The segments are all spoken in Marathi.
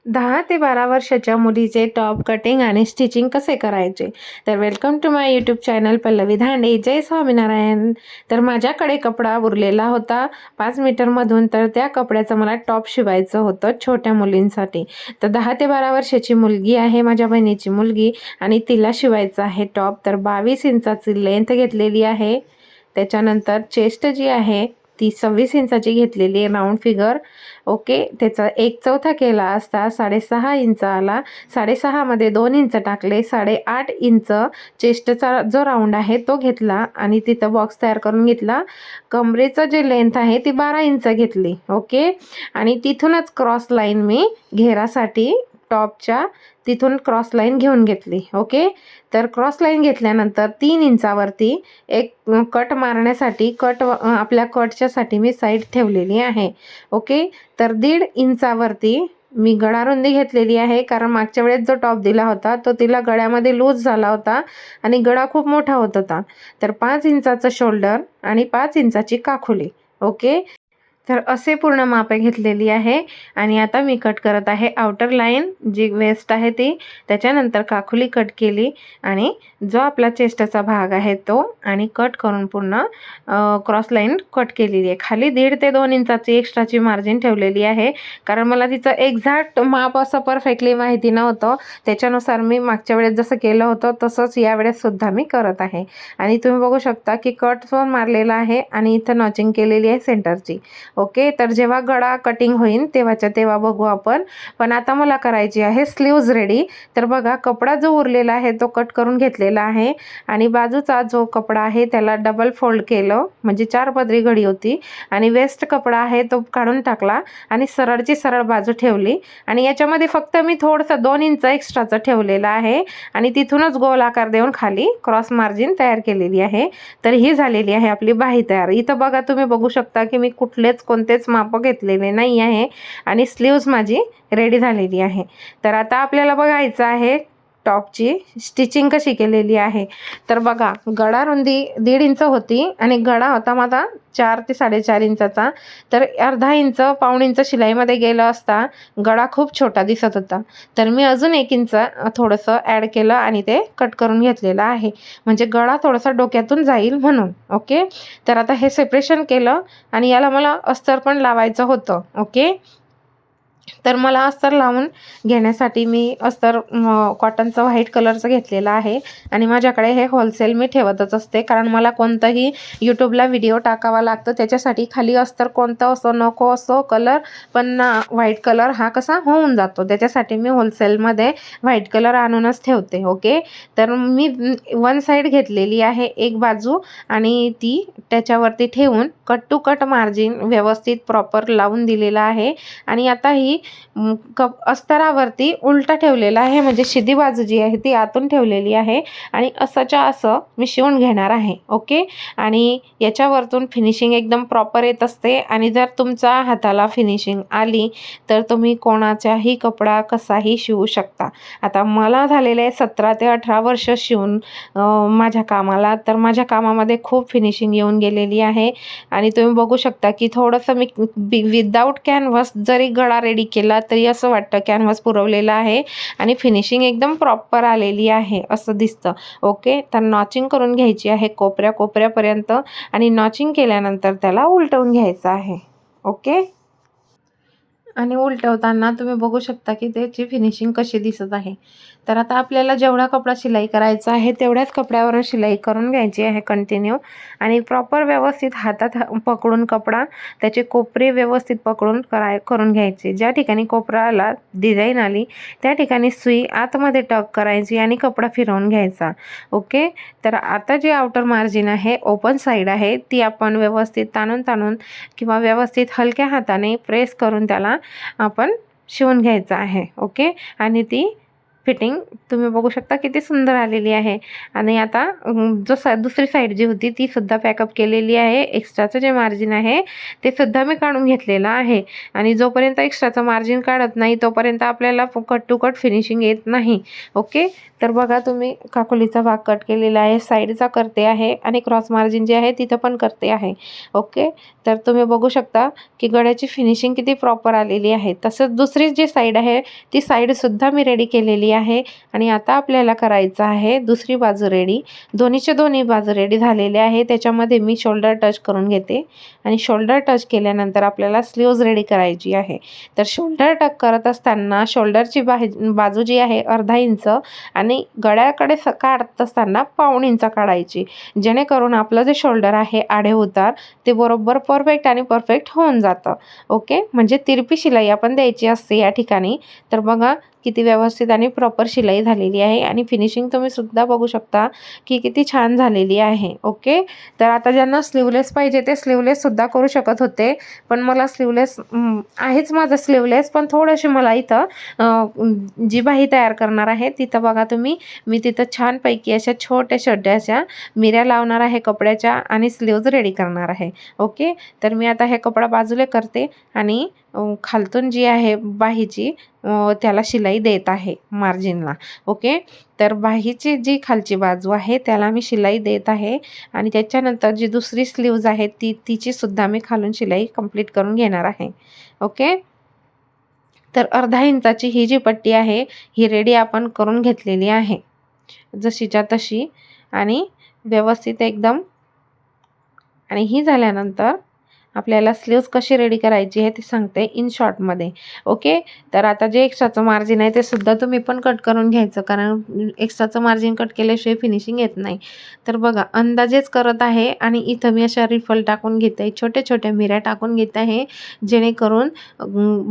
10 ते 12 वर्षाच्या मुलीचे टॉप कटिंग आणि स्टिचिंग कसे करायचे. तर welcome to my YouTube channel Pallavi Dhande. जय स्वामीनारायण. तर माझ्याकडे कपडा उरलेला होता 5 मीटरमधून, तर त्या कपड्याचं मला टॉप शिवायचं होतं छोट्या मुलींसाठी. तर 10 ते 12 वर्षाची मुलगी आहे, माझ्या बहिणीची मुलगी, आणि तिला शिवायचं आहे टॉप. तर 22 इंचाची लेंथ घेतलेली आहे. त्याच्यानंतर चेस्ट जी आहे ती 26 इंचाची घेतलेली आहे, राऊंड फिगर. ओके, त्याचा 1/4 केला असता 6.5 इंच आला. 6.5 मध्ये 2 इंच टाकले, 8.5 इंच चेस्टचा जो राऊंड आहे तो घेतला आणि तिथं बॉक्स तयार करून घेतला. कमरेचं जे लेंथ आहे ती 12 इंच घेतली. ओके, आणि तिथूनच क्रॉस लाईन मी घेरासाठी टॉपच्या तिथून क्रॉस लाईन घेऊन घेतली. ओके, तर क्रॉस लाईन घेतल्यानंतर 3 इंचावरती एक कट मारण्यासाठी आपल्या कटच्यासाठी मी साईड ठेवलेली आहे. ओके, तर 1.5 इंचावरती मी गळारुंदी घेतलेली आहे, कारण मागच्या वेळेस जो टॉप दिला होता तो तिला गळ्यामध्ये लूज झाला होता आणि गळा खूप मोठा होत होता. तर 5 इंचाचं शोल्डर आणि 5 इंचाची काखुली. ओके, तर असे पूर्ण मापे घेतलेली आहे. आणि आता मी कट करत आहे आउटर लाईन जी वेस्ट आहे ती, त्याच्यानंतर काखुली कट केली आणि जो आपला चेस्टचा भाग आहे तो, आणि कट करून पूर्ण क्रॉस लाईन कट केलेली आहे. खाली 1.5 ते 2 इंचाची एक्स्ट्राची मार्जिन ठेवलेली आहे, कारण मला तिचं एक्झॅक्ट माप असं परफेक्टली माहिती नव्हतं. त्याच्यानुसार मी मागच्या वेळेस जसं केलं होतं तसंच यावेळेस सुद्धा मी करत आहे. आणि तुम्ही बघू शकता की कट पण मारलेला आहे आणि इथं नॉचिंग केलेली आहे सेंटरची. ओके, तर जेव्हा गळा कटिंग होईल तेव्हाच्या तेव्हा बघू आपण. पण आता मला करायची आहे स्लीव्ज रेडी. तर बघा, कपडा जो उरलेला आहे तो कट करून घेतलेला आहे आणि बाजूचा जो कपडा आहे त्याला डबल फोल्ड केलं, म्हणजे 4 पदरी घडी होती, आणि वेस्ट कपडा आहे तो काढून टाकला आणि सरळची सरळ बाजू ठेवली. आणि याच्यामध्ये फक्त मी थोडंसं 2 इंच एक्स्ट्राचं ठेवलेलं आहे आणि तिथूनच गोल आकार देऊन खाली क्रॉस मार्जिन तयार केलेली आहे. तर ही झालेली आहे आपली बाही तयार. इथं बघा, तुम्ही बघू शकता की मी कोणतेच माप घेतलेले नाही आहे आणि स्लीव्ज माझी रेडी झालेली आहे. तर आता आपल्याला बघायचं आहे टॉपची स्टिचिंग कशी केलेली आहे. तर बघा, गळा रुंदी 1.5 इंच होती आणि गळा होता माझा 4 ते 4.5 इंचाचा. तर अर्धा इंच, पाऊण इंच शिलाईमध्ये गेलं असता गळा खूप छोटा दिसत होता. तर मी अजून 1 इंच थोडंसं ॲड केलं आणि ते कट करून घेतलेलं आहे, म्हणजे गळा थोडासा डोक्यातून जाईल म्हणून. ओके, तर आता हे सेपरेशन केलं आणि याला मला अस्तर पण लावायचं होतं. ओके, तर मला अस्तर लावून घेण्यासाठी मी अस्तर कॉटनचं व्हाईट कलरचं घेतलेलं आहे. आणि माझ्याकडे हे होलसेल मी ठेवतच असते, कारण मला कोणतंही यूट्यूबला व्हिडिओ टाकावा लागतो, त्याच्यासाठी खाली अस्तर कोणतं असो नको असो कलर, पण व्हाईट कलर हा कसा होऊन जातो, त्याच्यासाठी मी होलसेलमध्ये व्हाईट कलर आणूनच ठेवते. ओके, तर मी 1 साईड घेतलेली आहे, एक बाजू, आणि ती त्याच्यावरती ठेवून कट टू कट मार्जिन व्यवस्थित प्रॉपर लावून दिलेला आहे. आणि आता ही अस्तरावरती उलटा ठेवलेला आहे, म्हणजे शिदी बाजू जी आहे ती आतून ठेवलेली आहे आणि असंच्या असं मी शिवून घेणार आहे. ओके, आणि याच्यावरतून फिनिशिंग एकदम प्रॉपर येत असते. आणि जर तुमच्या हाताला फिनिशिंग आली तर तुम्ही कोणाचाही कपडा कसाही शिवू शकता. आता मला झालेले 17 ते 18 वर्ष शिवून माझ्या कामाला, तर माझ्या कामामध्ये खूप फिनिशिंग येऊन गेलेली आहे. आणि तुम्ही बघू शकता की थोडंसं मी विदाऊट कॅनव्हास जरी गळा रेडी केला तरी असं वाटतं कॅनव्हास पुरवलेला आहे आणि फिनिशिंग एकदम प्रॉपर आलेली आहे असं दिसतं. ओके, तर नॉचिंग करून घ्यायची आहे कोपऱ्यापर्यंत, आणि नॉचिंग केल्यानंतर त्याला उलटवून घ्यायचं आहे. ओके, आणि उलटवताना तुम्ही बघू शकता की त्याची फिनिशिंग कशी दिसत आहे. तर आता आपल्याला जेवढा कपडा शिलाई करायचा आहे तेवढ्याच कपड्यावरून शिलाई करून घ्यायची आहे कंटिन्यू, आणि प्रॉपर व्यवस्थित हातात पकडून कपडा त्याचे कोपरे व्यवस्थित पकडून करून घ्यायचे. ज्या ठिकाणी कोपराला डिझाईन आली त्या ठिकाणी सुई आतमध्ये टक करायची आणि कपडा फिरवून घ्यायचा. ओके, तर आता जी आउटर मार्जिन आहे, ओपन साईड आहे, ती आपण व्यवस्थित ताणून किंवा व्यवस्थित हलक्या हाताने प्रेस करून त्याला आपण शिवून घ्यायचं आहे. ओके, आणि ती फिटिंग तुम्ही बघू शकता किती सुंदर आलेली आहे। आणि आता दुसरी साईड जी होती ती सुद्धा पॅकअप केलेली आहे। एक्स्ट्राचं जे मार्जिन आहे ते सुद्धा मी काढून घेतलेलं आहे। आणि जोपर्यंत एक्स्ट्राचं मार्जिन काढत नाही तोपर्यंत आपल्याला कट टू कट फिनिशिंग येत नाही। ओके, तर बघा तुम्ही काकुलीचा भाग कट केलेला आहे, साईडचा करते आहे आणि क्रॉस मार्जिन जे आहे तिथं पण करते आहे। ओके, तर तुम्ही बघू शकता की गळ्याची फिनिशिंग किती प्रॉपर आलेली आहे। तसंच दुसरी जी साईड आहे ती साईडसुद्धा मी रेडी केलेली आहे। आणि आता आपल्याला करायचं आहे दुसरी बाजू रेडी। दोन्हीच्या दोन्ही बाजू रेडी झालेल्या आहे। त्याच्यामध्ये मी शोल्डर टच करून घेते आणि शोल्डर टच केल्यानंतर आपल्याला स्लीव्ज रेडी करायची आहे। तर शोल्डर टक करत असताना शोल्डरची बाजू जी आहे अर्धा इंच आणि गळ्याकडे काढत असताना पाऊण इंच काढायची, जेणेकरून आपलं जे शोल्डर आहे आडे उतार ते बरोबर परफेक्ट आणि परफेक्ट होऊन जातं। ओके, म्हणजे तिरपी शिलाई आपण द्यायची असते या ठिकाणी। तर बघा किती व्यवस्थित आणि प्रॉपर शिलाई झालेली आहे आणि फिनिशिंग तुम्ही सुद्धा बघू शकता की किती छान झालेली आहे। ओके, तर आता ज्यांना स्लीवलेस पाहिजे ते स्लीवलेस सुद्धा करू शकत होते, पण मला स्लीवलेस आहेच माझं स्लीवलेस, पण थोडीशी मला इथं जी बाही तयार करणार आहे तिथं बघा तुम्ही मी तिथं छानपैकी अशा छोट्याशा मिऱ्या लावणार आहे कपड्याच्या आणि स्लीव्ज रेडी करणार आहे। ओके, तर मी आता हे कपडा बाजूला करते आणि खालतून जी आहे बाहीची त्याला शिलाई देत आहे मार्जिनला। ओके, तर बाहीची जी खालची बाजू आहे त्याला मी शिलाई देत आहे आणि त्याच्यानंतर जी दुसरी स्लीव्ज आहे तिची सुद्धा मी खालून शिलाई कंप्लीट करून घेणार आहे। ओके, तर अर्धा इंचाची ही जी पट्टी आहे ही रेडी आपण करून घेतलेली आहे जशीच्या तशी आणि व्यवस्थित एकदम। आणि ही झाल्यानंतर आपल्याला स्लीव्ज कशी रेडी करायची आहे ते सांगते इन शॉर्टमध्ये। ओके, तर आता जे एक्स्ट्राचं मार्जिन आहे ते सुद्धा तुम्ही पण कट करून घ्यायचं, कारण एक्स्ट्राचं मार्जिन कट केल्याशिवाय फिनिशिंग येत नाही। तर बघा अंदाजेच करत आहे आणि इथं मी अशा रिफल टाकून घेते, छोट्या मिऱ्या टाकून घेत आहे, जेणेकरून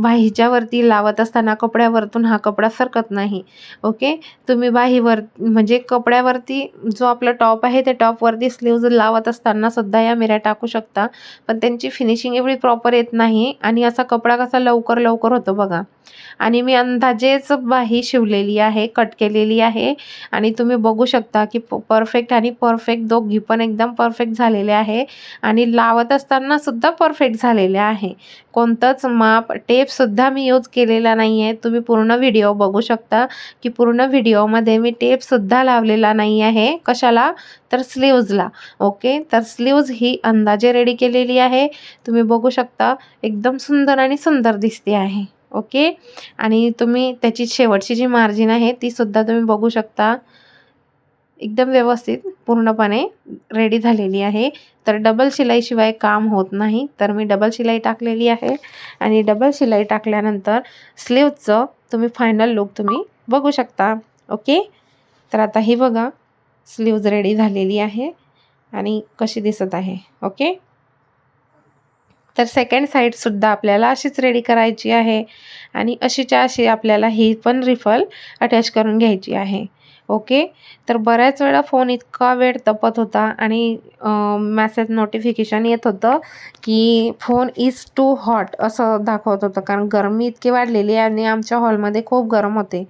बाहीच्यावरती लावत असताना कपड्यावरतून हा कपडा सरकत नाही। ओके, तुम्ही बाहीवर म्हणजे कपड्यावरती जो आपला टॉप आहे त्या टॉपवरती स्लीव्ज लावत असताना सुद्धा या मिऱ्या टाकू शकता, पण त्यांची फिनिशिंग एवढी प्रॉपर येत नाही आणि असा कपडा कसा लवकर होतो बघा। आणि मी अंदाजेच बाही शिवलेली आहे, कट केलेली आहे आणि तुम्ही बघू शकता की परफेक्ट आणि परफेक्ट दोघी पण एकदम परफेक्ट झालेले आहे आणि लावत असताना सुद्धा परफेक्ट झालेले आहे। कोणतंच माप टेपसुद्धा मी यूज केलेला नाही आहे। तुम्ही पूर्ण व्हिडिओ बघू शकता की पूर्ण व्हिडिओमध्ये मी टेपसुद्धा लावलेला नाही आहे। कशाला? तर स्लीव्जला। ओके, तर स्लीव्ज ही अंदाजे रेडी केलेली आहे। तुम्ही बघू शकता एकदम सुंदर आणि सुंदर दिसते आहे। ओके, आणि तुम्ही त्याची शेवटची जी मार्जिन आहे ती सुद्धा तुम्ही बघू शकता एकदम व्यवस्थित पूर्णपणे रेडी झालेली आहे। तर डबल शिलाईशिवाय काम होत नाही, तर मी डबल शिलाई टाकलेली आहे आणि डबल शिलाई टाकल्यानंतर स्लीव्जचं तुम्ही फायनल लुक तुम्ही बघू शकता। ओके, तर आता ही बघा स्लीव्ज रेडी झालेली आहे आणि कशी दिसत आहे। ओके, तर सेकंड साईडसुद्धा आपल्याला अशीच रेडी करायची आहे आणि अशीच्या अशी आपल्याला ही पण रिफल अटॅच करून घ्यायची आहे। ओके, तर बऱ्याच वेळा फोन इतका वेळ तपत होता आणि मेसेज नोटिफिकेशन येत होतं की फोन इज टू हॉट असं दाखवत होतं, कारण गरमी इतकी वाढलेली आहे आणि आमच्या हॉलमध्ये खूप गरम होते,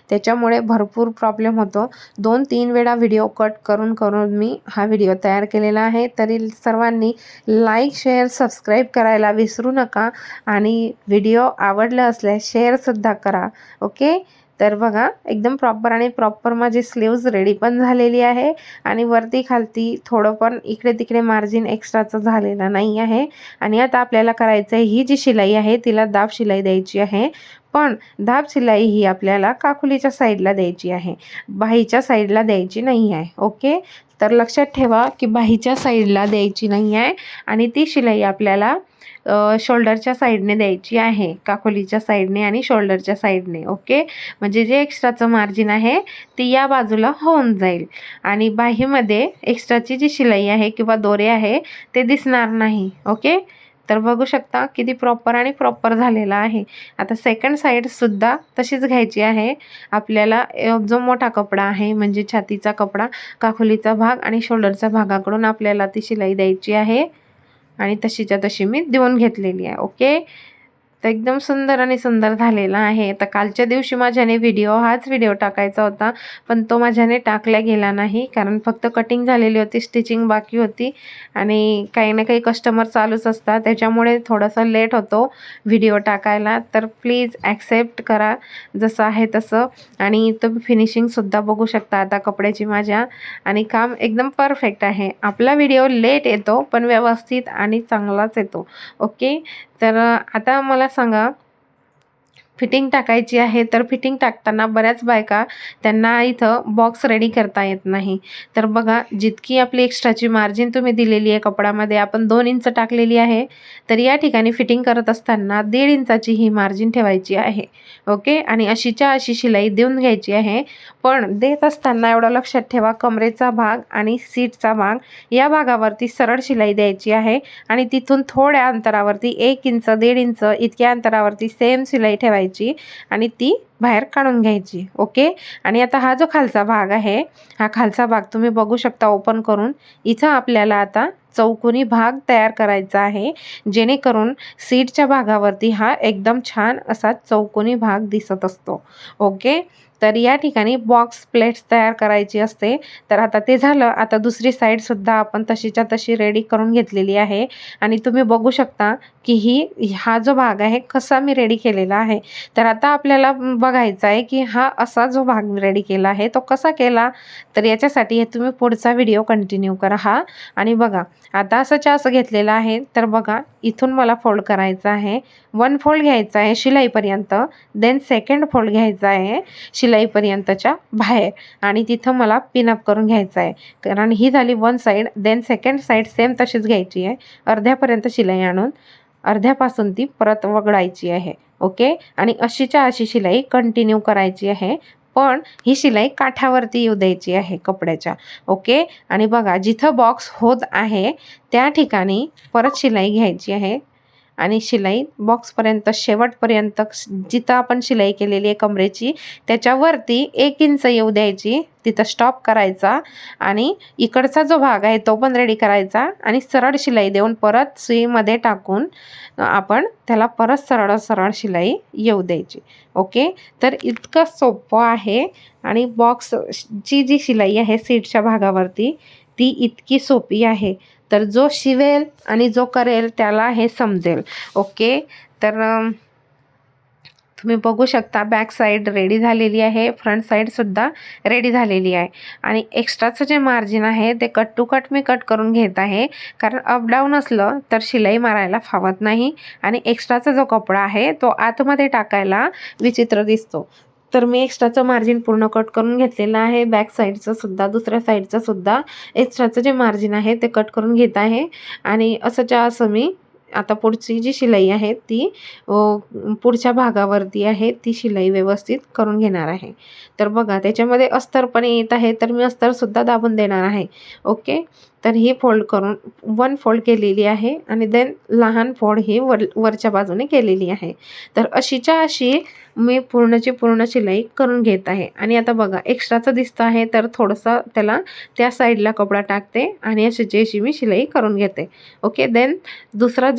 त्याच्यामुळे भरपूर प्रॉब्लेम होतो। 2-3 वेळा व्हिडिओ कट करून मी हा व्हिडिओ तयार केलेला आहे। तरी सर्वांनी लाईक शेअर सबस्क्राईब करायला विसरू नका आणि व्हिडिओ आवडला असल्यास शेअरसुद्धा करा। ओके, तर बघा एकदम प्रॉपर माझी स्लीव्ज रेडी पण झालेली आहे आणि वरती खालती थोडं पण इकडे तिकडे मार्जिन एक्स्ट्राचं झालेलं नाही आहे। आणि आता आपल्याला करायचं आहे ही जी शिलाई आहे तिला दाब शिलाई द्यायची आहे, पण दाब शिलाई ही आपल्याला काकुलीच्या साईडला द्यायची आहे, बाहीच्या साईडला द्यायची नाही आहे। ओके, तर लक्षात ठेवा की बाहीच्या साईडला द्यायची नाही आहे आणि ती शिलाई आपल्याला शोल्डरच्या साईडने द्यायची आहे, काकुलीच्या साईडने आणि शोल्डरच्या साईडने। ओके, म्हणजे जे एक्स्ट्राचं मार्जिन आहे ती या बाजूला होऊन जाईल आणि बाहीमध्ये एक्स्ट्राची जी शिलाई आहे किंवा दोरे आहे ते दिसणार नाही। ओके, तर बघू शकता किती प्रॉपर झालेला आहे। आता सेकंड साईडसुद्धा तशीच घ्यायची आहे आपल्याला। जो मोठा कपडा आहे म्हणजे छातीचा कपडा, काकुलीचा भाग आणि शोल्डरच्या भागाकडून आपल्याला ती शिलाई द्यायची आहे आणि तशीच्या तशी मी देऊन घेतलेली आहे। ओके, तर एकदम सुंदर आणि सुंदर झालेला आहे. तर कालच्या दिवशी माझ्याने हाच व्हिडिओ टाकायचा होता, पण तो माझ्याने टाकला गेला नाही, कारण फक्त कटिंग झालेली होती, स्टिचिंग बाकी होती आणि काही ना काही कस्टमर चालूच असतात, त्याच्यामुळे थोडासा लेट होतो व्हिडिओ टाकायला. तर प्लीज ॲक्सेप्ट करा जसं आहे तसं. आणि तुम्ही फिनिशिंगसुद्धा बघू शकता आता कपड्याची माझ्या, आणि काम एकदम परफेक्ट आहे. आपला व्हिडिओ लेट येतो पण व्यवस्थित आणि चांगलाच येतो. ओके. तर आता मला सांगा, फिटिंग टाकायची आहे, तर फिटिंग टाकताना बऱ्याच बायका त्यांना इथं बॉक्स रेडी करता येत नाही. तर बघा, जितकी आपली एक्स्ट्राची मार्जिन तुम्ही दिलेली आहे कपड्यामध्ये, आपण 2 इंच टाकलेली आहे, तर या ठिकाणी फिटिंग करत असताना 1.5 इंचाची ही मार्जिन ठेवायची आहे. ओके. आणि अशीच्या अशी शिलाई देऊन घ्यायची आहे. पण देत असताना एवढं लक्षात ठेवा, कमरेचा भाग आणि सीटचा भाग या भागावरती सरळ शिलाई द्यायची आहे आणि तिथून थोड्या अंतरावरती 1 इंच 1.5 इंच इतक्या अंतरावरती सेम शिलाई ठेवायची आणि ती बाहेर काढून घ्यायची. ओके. आणि आता हा जो खालचा भाग आहे, हा खालचा भाग तुम्ही बघू शकता ओपन करून. इथं आपल्याला आता चौकोनी भाग तयार करायचा आहे, जेणेकरून सीटच्या भागावरती हा एकदम छान असा चौकोनी भाग दिसत असतो. ओके. तर या ठिकाणी बॉक्स प्लेट्स तयार करायची असते. तर आता ते झालं. आता दुसरी साईडसुद्धा आपण तशीच्या तशी रेडी करून घेतलेली आहे आणि तुम्ही बघू शकता की हा जो भाग आहे कसा मी रेडी केलेला आहे. तर आता आपल्याला बघायचं आहे की हा असा जो भाग रेडी केला आहे तो कसा केला. तर याच्यासाठी तुम्ही पुढचा व्हिडिओ कंटिन्यू करा हा. आणि बघा, आता असं घेतलेलं आहे. तर बघा, इथून मला फोल्ड करायचा आहे. 1 फोल्ड घ्यायचा आहे शिलाईपर्यंत, देन सेकंड फोल्ड घ्यायचा आहे शिलाईपर्यंतच्या बाहेर आणि तिथं मला पिनअप करून घ्यायचं आहे. कारण ही झाली 1 side. Then second side same तशीच घ्यायची आहे. अर्ध्यापर्यंत शिलाई आणून अर्ध्यापासून ती परत वगळायची आहे. ओके. आणि अशीच्या अशी शिलाई कंटिन्यू करायची आहे, पण ही शिलाई काठावरती येऊ द्यायची आहे कपड्याच्या. ओके. आणि बघा, जिथं बॉक्स होत आहे त्या ठिकाणी परत शिलाई घ्यायची आहे आणि शिलाई बॉक्सपर्यंत शेवटपर्यंत जिथं आपण शिलाई केलेली आहे कमरेची त्याच्यावरती 1 इंच येऊ द्यायची, तिथं स्टॉप करायचा आणि इकडचा जो भाग आहे तो पण रेडी करायचा आणि सरळ शिलाई देऊन परत सुईमध्ये टाकून आपण त्याला परत सरळ सरळ शिलाई येऊ द्यायची. ओके. तर इतकं सोपं आहे आणि बॉक्सची जी शिलाई आहे सीटच्या भागावरती ती इतकी सोपी आहे. तर जो शिवेल आणि जो करेल त्याला हे समजेल. ओके. तर तुम्ही बघू शकता बॅक साईड रेडी झालेली आहे, फ्रंट साईडसुद्धा रेडी झालेली आहे. आणि एक्स्ट्राचं जे मार्जिन आहे ते कट टू कट मी कट करून घेत आहे, कारण अपडाऊन असलं तर शिलाई मारायला फावत नाही आणि एक्स्ट्राचा जो कपडा आहे तो आतमध्ये टाकायला विचित्र दिसतो. तर मी एक्स्ट्राचं मार्जिन पूर्ण कट करून घेतलेलं आहे. बॅक साईडचं सुद्धा, दुसऱ्या साईडचं सुद्धा एक्स्ट्राचं जे मार्जिन आहे ते कट करून घेत आहे. आणि असं मी आता पुढची जी शिलाई आहे ती पुढच्या भागावरती आहे ती शिलाई व्यवस्थित करून घेणार आहे. तर बघा, त्याच्यामध्ये अस्तर पण येत आहे, तर मी अस्तरसुद्धा दाबून देणार आहे. ओके. तर ही फोल्ड करून 1 फोल्ड केलेली आहे आणि देन लहान फोल्ड ही वरच्या बाजूने केलेली आहे. तर अशीच्या अशी मी पूर्णची पूर्ण शिलाई करून घेत आहे. आणि आता बघा, एक्स्ट्राचं दिसतं आहे तर थोडंसं त्याला त्या साईडला कपडा टाकते आणि अशी मी शिलाई करून घेते. ओके. देन दुसरा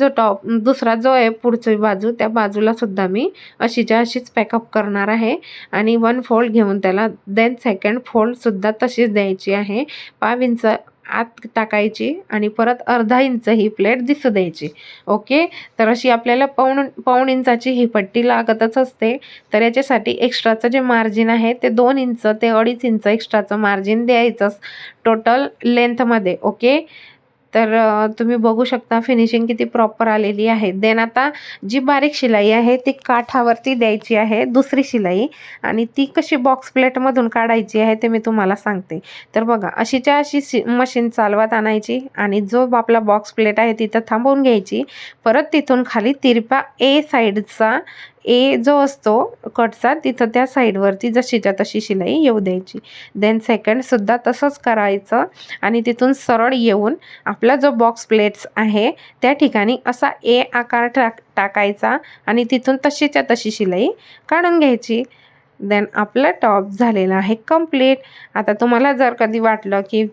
जो आहे पुढची बाजू, त्या बाजूला सुद्धा मी अशीच्या अशीच पॅकअप करणार आहे आणि 1 फोल्ड घेऊन त्याला देन सेकंड फोल्डसुद्धा तशीच द्यायची आहे. 5 इंच आत टाकायची आणि परत अर्धा इंच ही प्लेट दिसू द्यायची. ओके. तर अशी आपल्याला पाऊण इंचाची ही पट्टी लागतच असते. तर याच्यासाठी एक्स्ट्राचं जे मार्जिन आहे ते 2 इंच ते 2.5 इंच एक्स्ट्राचं मार्जिन द्यायचं टोटल लेंथमध्ये. ओके. तर तुम्ही बघू शकता फिनिशिंग किती प्रॉपर आलेली आहे. देन आता जी बारीक शिलाई आहे ती काठावरती द्यायची आहे, दुसरी शिलाई, आणि ती कशी बॉक्स प्लेटमधून काढायची आहे ते मी तुम्हाला सांगते. तर बघा, अशीच्या अशी मशीन चालवत आणायची आणि जो आपला बॉक्स प्लेट आहे तिथं थांबवून घ्यायची. परत तिथून खाली तिरपा ए साईडचा जो असतो कटचा तिथं त्या साईडवरती जशीच्या तशी शिलाई येऊ द्यायची. देन सेकंडसुद्धा तसंच करायचं आणि तिथून सरळ येऊन आपला जो बॉक्स प्लेट्स आहे त्या ठिकाणी असा ए आकार टाकायचा आणि तिथून तशीच्या तशी शिलाई काढून घ्यायची. देन आपला टॉप झालेला आहे कंप्लीट. आता तुम्हाला जर कधी वाटलं की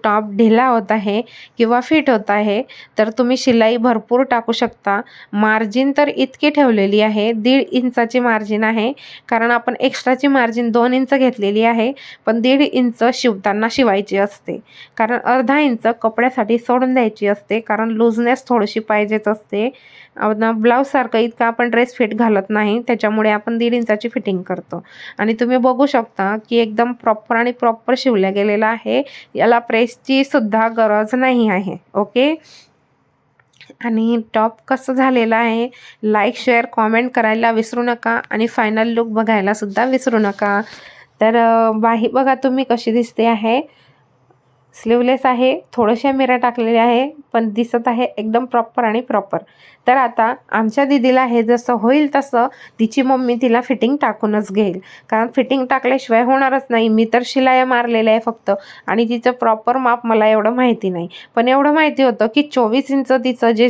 टॉप ढिला होत आहे किंवा फिट होत आहे तर तुम्ही शिलाई भरपूर टाकू शकता. मार्जिन तर इतकी ठेवलेली आहे, 1.5 इंचाची मार्जिन आहे. कारण आपण एक्स्ट्राची मार्जिन 2 इंच घेतलेली आहे, पण 1.5 इंच शिवताना शिवायची असते. कारण अर्धा इंच कपड्यासाठी सोडून द्यायची असते, कारण लूजनेस थोडीशी पाहिजेच असते. ब्लाऊजसारखं इतका आपण ड्रेस फिट घालत नाही, त्याच्यामुळे आपण 1.5 इंचाची फिटिंग करतो. आणि तुम्ही बघू शकता की एकदम प्रॉपर आणि प्रॉपर शिवल्या गेलेला आहे. याला प्रेसची सुद्धा गरज नाही आहे. ओके. आणि टॉप कसं झालेलं आहे, लाईक शेअर कॉमेंट करायला विसरू नका आणि फायनल लुक बघायला सुद्धा विसरू नका. तर बाही बघा तुम्ही कशी दिसते आहे. स्लीवलेस आहे, थोड्याशा मिऱ्या टाकलेल्या आहे, पण दिसत आहे एकदम प्रॉपर आणि प्रॉपर. तर आता आमच्या दीदीला हे जसं होईल तसं तिची मम्मी तिला फिटिंग टाकूनच घेईल, कारण फिटिंग टाकल्याशिवाय होणारच नाही. मी तर शिलाया मारलेल्या आहे फक्त, आणि तिचं प्रॉपर माप मला एवढं माहिती नाही. पण एवढं माहिती होतं की 24 इंच तिचं जे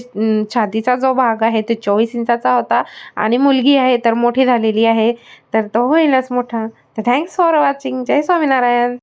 छातीचा जो भाग आहे ते 24 इंचाचा होता, आणि मुलगी आहे तर मोठी झालेली आहे, तर तो होईलच मोठा. तर थँक्स फॉर वॉचिंग. जय स्वामीनारायण.